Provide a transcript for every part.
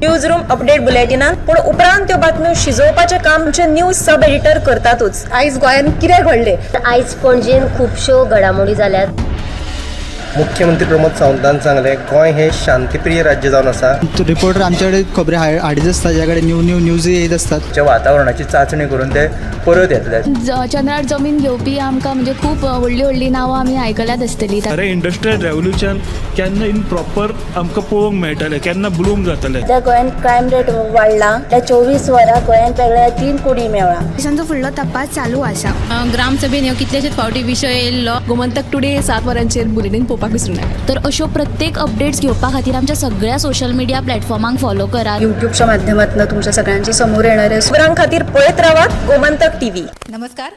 News room update बुलेटिनात पूण उपरांत त्यो बातम्यो शिजोवपाचें काम आमचे न्यूज सब एडिटर करतातूच। आयज गोंयांत कितें घडलें? आयज पणजेन खुबश्यो घडामोडी जाल्यात। मुख्यमंत्री प्रमोद सावंतान सांगले गोंय हे शांतीप्रिय राज्य जावन आसा। रिपोर्टर आमच्याकडे खबरी हाडीत आसता, ज्याकडे न्यूज येत असतात। जे वातावरणाची चाचणी करून ते परत येतले। चंद्रार जमीन घेवपी आमकां म्हणजे खूब व्हडली व्हडली नांवां आमी आयकल्यात आसतली। अरे इंडस्ट्रियल रेवल्युशन केन्ना इन प्रॉपर आमकां पळोवंक मेळटलें, केन्ना ब्लूम जातलें। त्या गोंयांत क्रायम रेट वाडला। त्या 24 वरां गोंयांत वेगळ्या 3 कुडी मेळ्ळा। देशांचो फुडलो तपास चालू आसा। ग्रामसभेन ह्यो कितलेशेच फावटी विशय येयल्लो। गोमंतक टुडे 7 वरांचेर बुलेटिन पळोवपाक विसरूं नाका। तर अश्यो प्रत्येक अपडेट्स घेवपा खातीर आमच्या सगळ्या सोशल मिडिया प्लॅटफॉर्मांक फॉलो करा। युट्यूबच्या माध्यमातून तुमच्या सगळ्यांच्या समोर येणाऱ्या खबरां खातीर पळयत रावात गोमंतक टीव्ही। नमस्कार,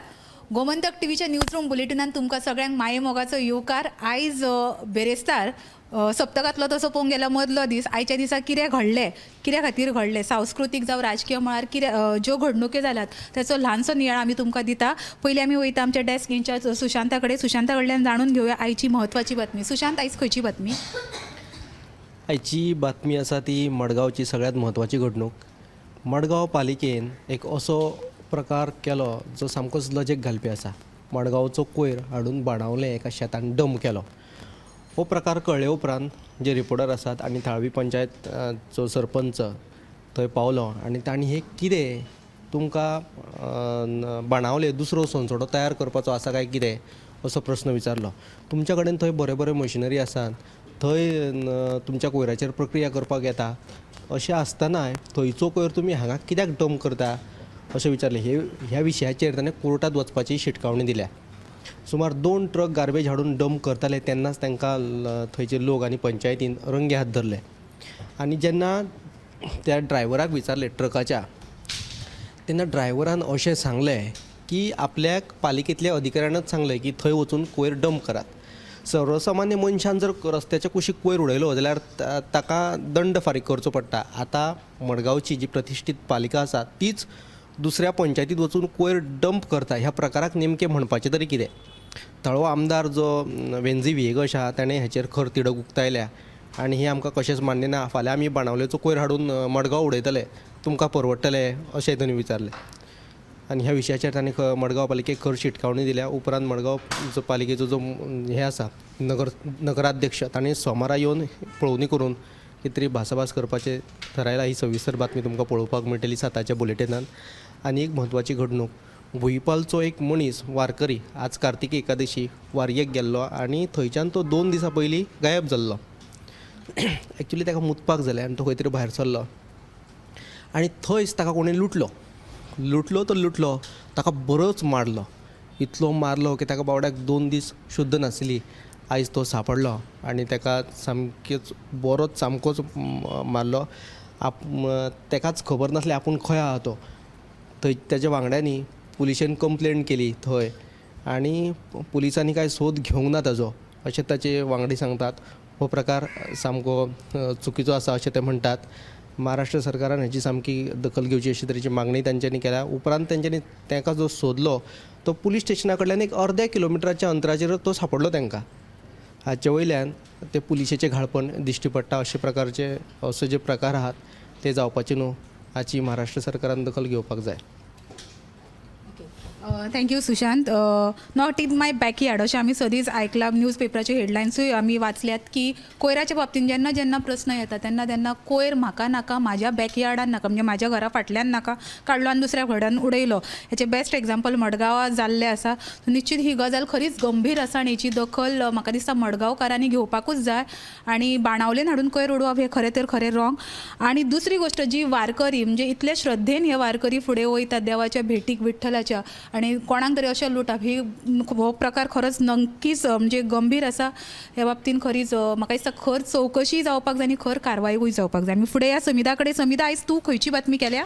गोमंतक टीव्हीच्या न्यूज रूम बुलेटिनान तुमकां सगळ्यांक माये मोगाचो येवकार। आयज बेरेस्तार सप्तकांतलो तसो पळोवंक गेल्यार मदलो दीस। आयच्या दिसा कितें घडलें, कित्या खातीर घडलें, सांस्कृतीक जावं राजकीय मळार कितें ज्यो घडणुके जाल्यात ताचो ल्हानसो नियाळ आमी तुमकां दिता। पयलीं आमी वयता आमच्या डेस्क इंचार्ज सुशांता कडल्यान जाणून घेवया आयची म्हत्वाची बातमी। सुशांत, आयज खंयची बातमी? आयची बातमी आसा ती मडगांवची सगळ्यांत म्हत्वाची घडणूक। मडगांव पालिकेन एक असो प्रकार केलो जो सामकोच लजेक घालपी आसा। मडगांवचो कोयर हाडून बाणावले एका शेतान डंप केलो। हो प्रकार कळ्ळे उपरांत जे रिपोर्टर आसात आनी थाळवी पंचायतचो सरपंच थंय पावलो आनी तांणी हे कितें तुमकां बाणावले दुसरो संसोडो तयार करपाचो आसा काय कितें असो प्रस्न विचारलो। तुमच्या कडेन थंय बरे बरे मशिनरी आसात, थंय तुमच्या कोयराचेर प्रक्रिया करपाक येता, अशें आसतनाय थंयचो कोयर तुमी हांगा कित्याक डंप करता अशें विचारलें। ह्या विशयाचेर ताणें कोर्टात वचपाची शिटकावणी दिल्या। सुमार 2 ट्रक गार्बेज हाडून डंप करताले तेन्नाच तांकां थंयचे लोक आनी पंचायतीन रंगे हात धरले। आनी जेन्ना त्या ड्रायव्हराक विचारले ट्रकाच्या, तेन्ना ड्रायव्हरान अशें सांगलें की आपल्याक पालिकेंतल्या अधिकाऱ्यानच सांगलें की थंय वचून कोयर डंप करात। सर्वसामान्य मनशान जर रस्त्याच्या कुशीक कोयर उडयलो जाल्यार ताका दंड फारीक करचो पडटा। आतां मडगांवची जी प्रतिश्ठीत पालिका आसा तीच दुसऱ्या पंचायतीत वचून कोयर डंप करता। ह्या प्रकाराक नेमकें म्हणपाचें तरी कितें? थळो आमदार जो वेंझी विहेगश आहा ताणें हेचेर खर तिडक उक्तायल्या आनी हें आमकां कशेंच मान्य ना। फाल्यां आमी बाणावलेचो कोयर हाडून मडगांव उडयतले, तुमकां परवडटलें अशें ताणें विचारलें। आनी ह्या विशयाचेर ताणें मडगांव पालिकेक खर शिटकावणी दिल्या। उपरांत मडगांव पालिकेचो जो हे आसा नगराध्यक्ष ताणें सोमारा येवन पळोवणी करून कितें तरी भासाभास करपाचें थारायलां। ही सविस्तर बातमी तुमकां पळोवपाक मेळटली साताच्या बुलेटिनान। आनी एक म्हत्वाची घडणूक, भुईपालचो एक मनीस वारकरी आज कार्तिकी एकादशी वारयेक गेल्लो आनी थंयच्यान तो 2 दिसां पयलीं गायब जाल्लो। एक्चुली ताका मुतपाक जालें आनी तो खंय तरी भायर सरलो आनी थंयच ताका कोणें लुटलो ताका बरोच मारलो। इतलो मारलो की ताका बावड्याक 2 दीस शुद्ध नासली। आयज तो सांपडलो आनी ताका सामकोच मारलो। ताकाच खबर नासलें आपूण खंय आहा तो। थंय ताच्या वांगड्यांनी पुलिशेन कंप्लेंट केली थंय आनी पुलिसांनी कांय सोद घेवंक ना ताजो अशें ताचे वांगडी सांगतात। हो प्रकार सामको चुकीचो आसा अशें ते म्हणटात। महाराष्ट्र सरकारान हेची सामकी दखल घेवची अशे तरेची मागणी तांच्यांनी केल्या। उपरांत तांच्यांनी ताका जो सोदलो तो पुलीस स्टेशना कडल्यान एक अर्ध्या किलोमिटराच्या अंतराचेर तो सांपडलो तांकां। हाचे वयल्यान ते पुलिशेचें घाळपण दिश्टी पडटा। अशे जे प्रकार आहात ते जावपाचे न्हू, हाची महाराष्ट्र सरकारान दखल घेवपाक जाय। Thank you Sushant. Not in my backyard अशें आमी सदींच आयकलां। न्यूजपेपराचे हेडलायन्सूय आमी वाचल्यात की कोयराच्या बाबतीन जेन्ना प्रस्न येता तेन्ना कोयर म्हाका नाका, म्हाज्या बॅकयार्डान नाका, म्हणजे म्हाज्या घरा फाटल्यान नाका, काडलो आनी दुसऱ्या घरान उडयलो। हेचे बेस्ट एग्जाम्पल मडगांवां जाल्लें आसा। निश्चित ही गजाल खरीच गंभीर आसा आनी हेची दखल म्हाका दिसता मडगांवकारांनी घेवपाकूच जाय आनी बाणावलेन हाडून कोयर उडोवप हें खरें रॉंग। आनी दुसरी गोश्ट, जी वारकरी म्हणजे इतले श्रद्धेन हे वारकरी फुडें वयतात देवाच्या भेटीक विठ्ठलाच्या आनी कोणाक तरी अशें लुटप हो प्रकार खरोच नक्कीच म्हणजे गंभीर आसा। ह्या बाबतीन खरीच म्हाका दिसता खर चवकशी जावपाक जाय आनी खर कारवायूय जावपाक जाय। आमी फुडें या समिता कडेन। समिता, आयज तूं खंयची बातमी केल्या?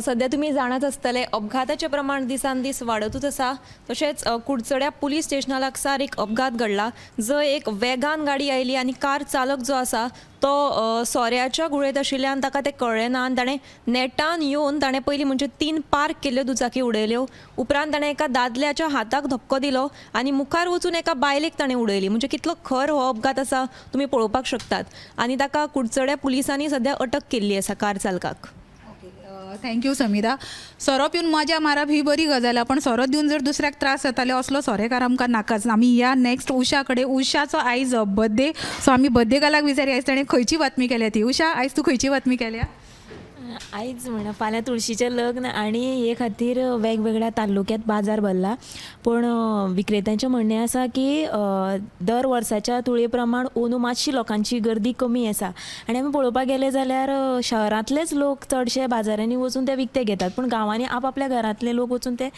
सध्या तुम्ही जाणत आसतले अपघाताचें प्रमाण दिसान दीस वाडतूच आसा. तशेंच कुडचड्या पुलीस स्टेशना लागसार एक अपघात घडला, जंय एक वेगान गाडी आयली आनी कार चालक जो आसा तो सोऱ्याच्या गुळेत आशिल्ल्यान ताका तें कळ्ळें ना आनी ताणें नेटान येवन ताणें पयलीं म्हणजे 3 पार्क केल्ल्यो दुचाकी उडयल्यो. उपरांत ताणें एका दादल्याच्या हाताक धक्को दिलो आनी मुखार वचून एका बायलेक ताणें उडयली. म्हणजे कितलो खर हो अपघात आसा तुमी पळोवपाक शकतात. आनी ताका कुडचड्या पुलिसांनी सध्या अटक केल्ली आसा कार चालकाक. थँक्यू समिता. सोरो पिवन मजा मारप ही बरी गजाल, पण सोरो दिवन जर दुसऱ्याक त्रास जाताले असलो सोरेकार आमकां नाकाच. आमी या नेक्स्ट उशा कडेन, उशाचो आयज बर्थडे, सो आमी बर्थडे गर्लाक विचारी आयज ताणें खंयची बातमी केल्या ती. उशा, आयज तूं खंयची बातमी केल्या? आयज म्हणा फाल्यां तुळशीचें लग्न आनी हे खातीर वेगवेगळ्या तालुक्यांत बाजार भरला. पूण विक्रेत्यांचें म्हणणें आसा की दर वर्साच्या तुळे प्रमाण अंदू मातशी लोकांची गर्दी कमी आसा. आनी आमी पळोवपाक गेले जाल्यार शहरांतलेच लोक चडशे बाजारांनी वचून ते विकते घेतात, पूण गांवांनी आपल्या घरांतले लोक वचून ते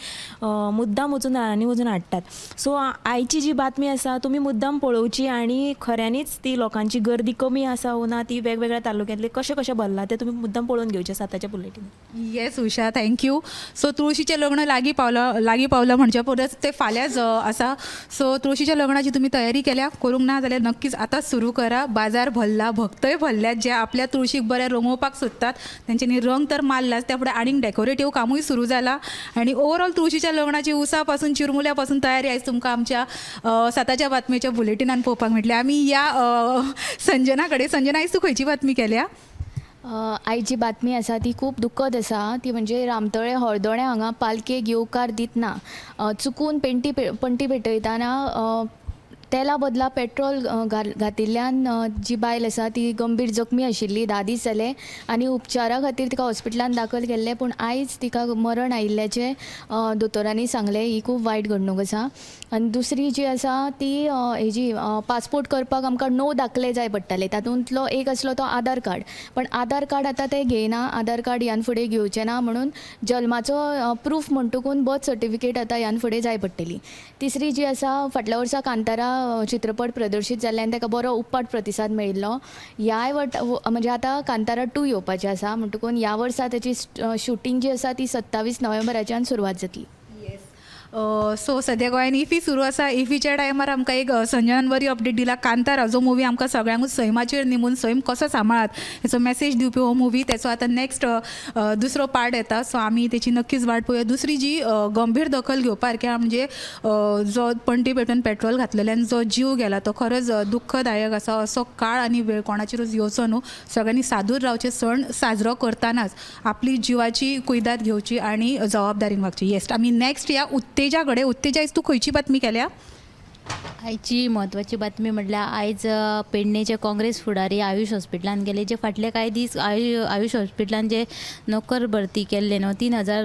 मुद्दाम वचून दारांनी वचून हाडटात. सो आयची जी बातमी आसा तुमी मुद्दाम पळोवची आनी खऱ्यांनीच ती लोकांची गर्दी कमी आसा वो ना ती वेगवेगळ्या तालुक्यांतले कशें कशें भरला ते तुमी मुद्दाम पळोवन घेवचे आताच्या बुलेटीन. Yes Usha, thank you. सो तुळशीचें लग्न लागीं पावलं म्हणजे परत ते फाल्यांच आसा. सो तुळशीच्या लग्नाची तुम्ही तयारी केल्या, करूंक ना जाल्यार नक्कीच आता सुरू करा. बाजार भरला, भक्तय भरल्यात, जे आपल्या तुळशीक बरें रंगोवपाक सोदतात तेंच्यांनी रंग तर मारलाच, त्या फुडें आनीक डेकोरेटीव कामूय सुरू जाला. आनी ओवरऑल तुळशीच्या लग्नाची उसा पासून चिरमुल्या पासून तयारी आयज तुमकां आमच्या 7च्या बातमेच्या बुलेटिनान पळोवपाक मेळटली. आमी या संजना कडेन. संजना, आयज तूं खंयची बातमी केल्या? आयची बातमी आसा ती खूब दुख्खद आसा. ती म्हणजे रामतळे हळदोणे हांगा पालखेक येवकार दितना चुकून पणटी पेटयतना तेला बदला पेट्रोल घातिल्ल्यान जी बायल आसा ती गंभीर जखमी आशिल्ली. 10 दीस जाले आनी उपचारा खातीर तिका हॉस्पिटलान दाखल केल्ले, पूण आयज तिका मरण आयिल्ल्याचें दोतोरांनी सांगलें. ही खूब वायट घडणूक आसा. आनी दुसरी जी आसा ती हेजी पासपोर्ट करपाक आमकां 9 दाखले जाय पडटाले. तातूंतलो एक आसलो तो आधार कार्ड, पण आधार कार्ड आतां ते घेयना. आधार कार्ड ह्यान फुडें घेवचें ना म्हणून जल्माचो प्रूफ म्हणटकून बर्थ सर्टिफिकेट आतां ह्यान फुडें जाय पडटली. तिसरी जी आसा, फाटल्या वर्सा कांतारा चित्रपट प्रदर्शीत जाल्ल्यान ताका बरो उपाट प्रतिसाद मेळिल्लो. ह्याय म्हणजे आतां कांतारा 2 येवपाचें आसा म्हणटकून ह्या वर्सा ताची शूटिंग जी आसा ती 27 नोव्हेंबराच्यान सुरवात जातली. सो सद्या गोंयान इफी सुरू आसा. इफीच्या टायमार आमकां एक संजनान बरी अपडेट दिला. कांतारा जो मुवी आमकां सगळ्यांकूच सैमाचेर निमून सैम कसो सांबाळात हेचो मेसेज दिवपी हो मुवी. तेचो आतां नेक्स्ट दुसरो पार्ट येता. सो आमी तेची नक्कीच वाट पळोवया. दुसरी जी गंभीर दखल घेवपाक म्हणजे जो पणटी पेटोवन पेट्रोल घातलेल्यान जो जीव गेला तो खरोच दुख्खदायक आसा. असो काळ आनी वेळ कोणाचेरूच येवचो न्हू. सगळ्यांनी सादूर रावचे. सण साजरो करतानाच आपली जिवाची कुयदाद घेवची आनी जबाबदारीन वागची. येस, आमी नेक्स्ट या उत्तेजा कडेन. उत्तेजा, आयज तूं खंयची बातमी केल्या? आयची म्हत्वाची बातमी म्हटल्यार आयज पेडणेचे काँग्रेस फुडारी आयुष हॉस्पिटलान गेले. जे फाटले कांय दीस आयुष हॉस्पिटलान जे नोकर भरती केल्ले न्हू, 3000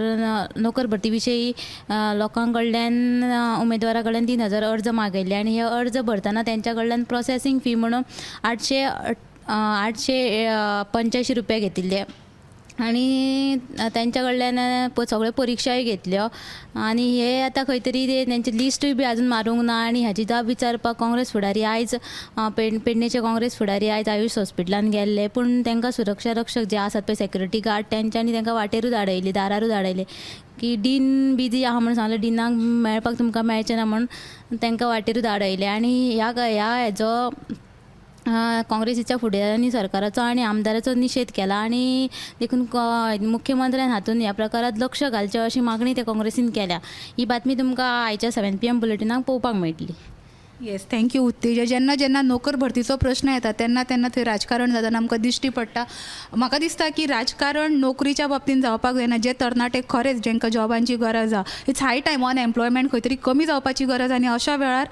नोकर भरती विशयी लोकां कडल्यान उमेदवारा कडल्यान 3000 अर्ज मागयल्ले आनी हे अर्ज भरतना तेंच्या कडल्यान प्रोसेसींग फी म्हणून 885 रुपया घेतिल्ले. आनी तेंच्या कडल्यान सगळ्यो परिक्षाय घेतल्यो आनी हे आतां खंय तरी तेंची लिस्टूय बी आजून मारूंक ना. आनी हाची जाप विचारपाक काँग्रेस फुडारी आयज पेडणेचे काँग्रेस फुडारी आयज आयुष हॉस्पिटलान गेल्ले, पूण तांकां सुरक्षा रक्षक जे आसात पळय सेक्युरिटी गार्ड तेंच्यांनी तांकां वाटेरूच आडयली, दारारूच आडयले की डीन बिजी आहा म्हणून सांगलें. डिनाक मेळपाक तुमकां मेळचें ना म्हणून तांकां वाटेरूच आडयले. आनी ह्या हेजो काँग्रेसीच्या फुडाऱ्यांनी सरकाराचो आनी आमदाराचो निशेध केला आनी देखून मुख्यमंत्र्यान हातून ह्या प्रकारांत लक्ष घालचें अशी मागणी ते काँग्रेसीन केल्या. ही बातमी तुमकां आयच्या 7 PM बुलेटिनाक पळोवपाक मेळटली. Yes, thank you Utteja. जेन्ना नोकर भरतीचो प्रश्न येता तेन्ना थंय राजकारण जाताना आमकां दिश्टी पडटा. म्हाका दिसता की राजकारण नोकरीच्या बाबतींत जावपाक जायना. जे तरणाटे खरेंच जेंकां जॉबांची गरज आसा, इट्स हाय टायम अनएम्प्लॉयमेंट खंय तरी कमी जावपाची गरज. आनी अशा वेळार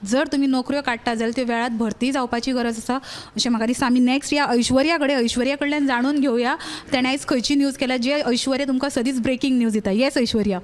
जर तुम्ही नोकऱ्यो काडटा जाल्यार त्यो वेळात भरती जावपाची गरज आसा अशें म्हाका दिसता. आमी नेक्स्ट या ऐश्वर्या कडल्यान जाणून घेवया तेणें आयज खंयची न्यूज केल्या, जे ऐश्वर्या तुमकां सदींच ब्रेकींग न्यूज दिता. येस ऐश्वर्या.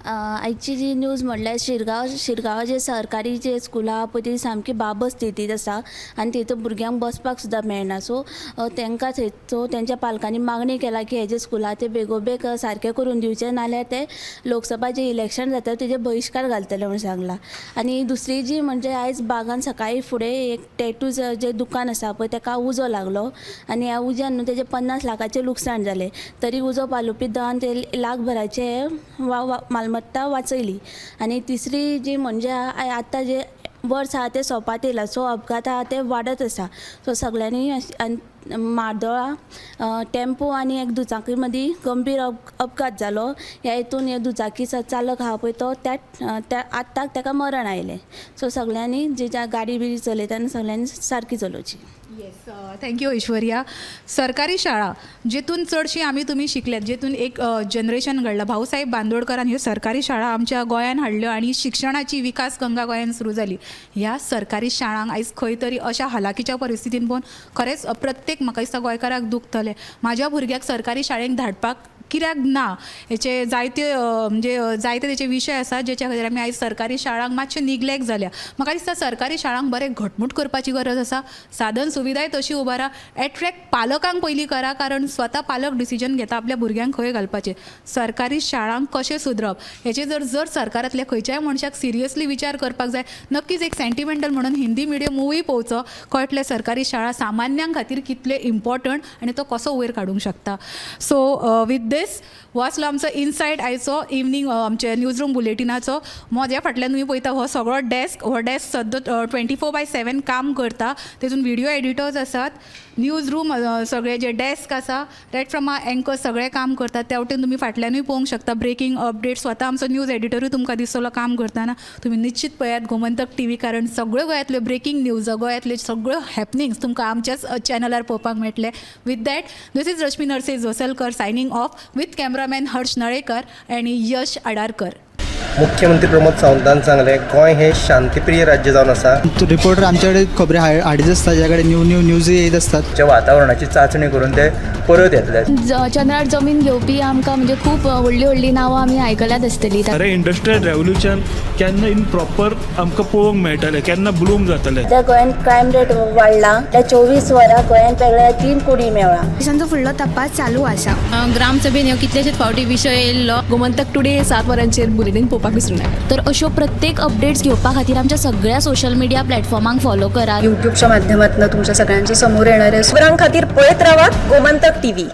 आयची जी न्यूज म्हणल्यार शिरगांव जे सरकारी जे स्कुलां आहा पळय ती सामकी बाब स्थितीत आसा आनी थंय भुरग्यांक बसपाक सुद्दां मेळना. सो तांकां थंयचो तेंच्या पालकांनी मागणी केला की हे जे स्कुला ते बेगोबेग सारके करून दिवचे, नाल्यार ते लोकसभा जे इलेक्शन जाता तेजे बहिष्कार घालतले म्हणून सांगला. आनी दुसरी जी म्हणजे आयज बागान सकाळी फुडें एक टॅटूज जे दुकान आसा पळय ताका उजो लागलो आनी ह्या उज्यान न्हू तेजे 50 लाखाचें लुकसाण जालें. तरी उजो पालोवपी दळान ते लाखभराचे मालमत्ता वाचयली. आनी तिसरी जी म्हणजे आतां जे वर्स आहा ते सोंपात येयला, सो अपघात आहा ते वाडत आसा. सो सगळ्यांनी म्हार्दोळा टेम्पो आनी एक दुचाकी मदीं गंभीर अपघात जालो. ह्या हितून हे दुचाकी चालक आहा पळय तो त्या आत्ताक ताका मरण आयलें. सो सगळ्यांनी जी गाडी बिडी चलयतना सगळ्यांनी सारकी चलोवची. Yes, thank you Aishwarya. सरकारी शाळा जेतून चडशी आमी तुमी शिकल्यात, जेतून एक जनरेशन घडलां. भाऊसाहेब बांदोडकरान ह्यो सरकारी शाळा आमच्या गोंयान हाडल्यो आनी शिक्षणाची विकास गंगा गोंयान सुरू जाली. ह्या सरकारी शाळांक आयज खंय तरी अशा हालाकीच्या परिस्थितीन पळोवन खरेंच प्रत्येक म्हाका दिसता गोंयकाराक दुखतलें. म्हाज्या भुरग्याक सरकारी शाळेंत धाडपाक कित्याक ना हेचे जायते तेचे विशय आसा जेच्या खातीर आमी आयज सरकारी शाळांक मातशे निग्लेक्ट जाल्या. म्हाका दिसता सरकारी शाळांक बरें घटमूट करपाची गरज आसा. साधन सुविधाय तशी उबारा. एट्रॅक्ट पालकांक पयलीं करा, कारण स्वता पालक डिसिजन घेता आपल्या भुरग्यांक खंय घालपाचें. सरकारी शाळांक कशें सुदरप हेचे जर सरकारांतल्या खंयच्याय मनशाक सिरियसली विचार करपाक जाय. नक्कीच एक सेंटिमेंटल म्हणून हिंदी मिडियम मुवी पळोवचो, कळटले सरकारी शाळा सामान्यांक खातीर कितले इम्पॉर्टंट आनी तो कसो वयर काडूंक शकता. सो विथ दिस वाचलो आमचो इनसायड आयचो इवनिंग आमचे न्यूज रूम बुलेटिनाचो. म्हज्या फाटल्यान तुमी पळयता हो सगळो डेस्क सद्दां 24/7 काम करता. तेतून व्हिडिओ एडिटर्स आसात, न्यूज रूम सगळे जे डेस्क आसा रायट फ्रॉम एंकर सगळे काम करतात. त्या वटेन तुमी फाटल्यानूय पळोवंक शकता ब्रेकींग अपडेट. स्वता आमचो न्यूज एडिटरूय तुमकां दिसतलो काम करतना. तुमी निश्चित पळयात गोमंतक TV, कारण सगळ्यो गोंयांतल्यो ब्रेकींग न्यूज गोंयांतल्यो सगळ्यो हॅपनिंग्स तुमकां आमच्याच चॅनलार पळोवपाक मेळटले. With that this is Rashmi Narse Joselkar signing off with cameraman Harsh Nalekar आणि यश आडारकर. मुख्यमंत्री प्रमोद सावंतान सांगले गोंय हे शांतीप्रिय राज्य जावन आसा. रिपोर्टर आमच्याकडे खबरी हाडीत आसता, ज्या कडेन न्यूज येत असतात. वातावरणाची चाचणी करून ते परत येतले. चंद्रार जमीन घेवपी आमकां म्हणजे खूब व्हडली नांवां आमी आयकल्यात आसतली. अरे इंडस्ट्रियल रेव्होल्युशन केन्ना इन प्रॉपर आमकां पळोवंक मेळटलें, केन्ना ब्लूम जातलें. त्या गोंयान क्रायम रेट वाडला. त्या 24 वरां गोंयान वेगळ्या 3 कुडी मेळ्ळा. देशांचो फुडलो तपास चालू आसा. ग्रामसभेन ह्यो कितलेशेच फावटी विशय येयल्लो. गोमंतक टुडे 7 वरांचेर बुलेटिन पळोवपाक विसरूं नाका. तर अश्यो प्रत्येक अपडेट्स घेवपा खातीर आमच्या सगळ्या सोशल मिडिया प्लॅटफॉर्मांक फॉलो करा. युट्यूबच्या माध्यमातून तुमच्या सगळ्यांच्या समोर येणाऱ्या खबरां खातीर पळयत रावात गोमंतक TV.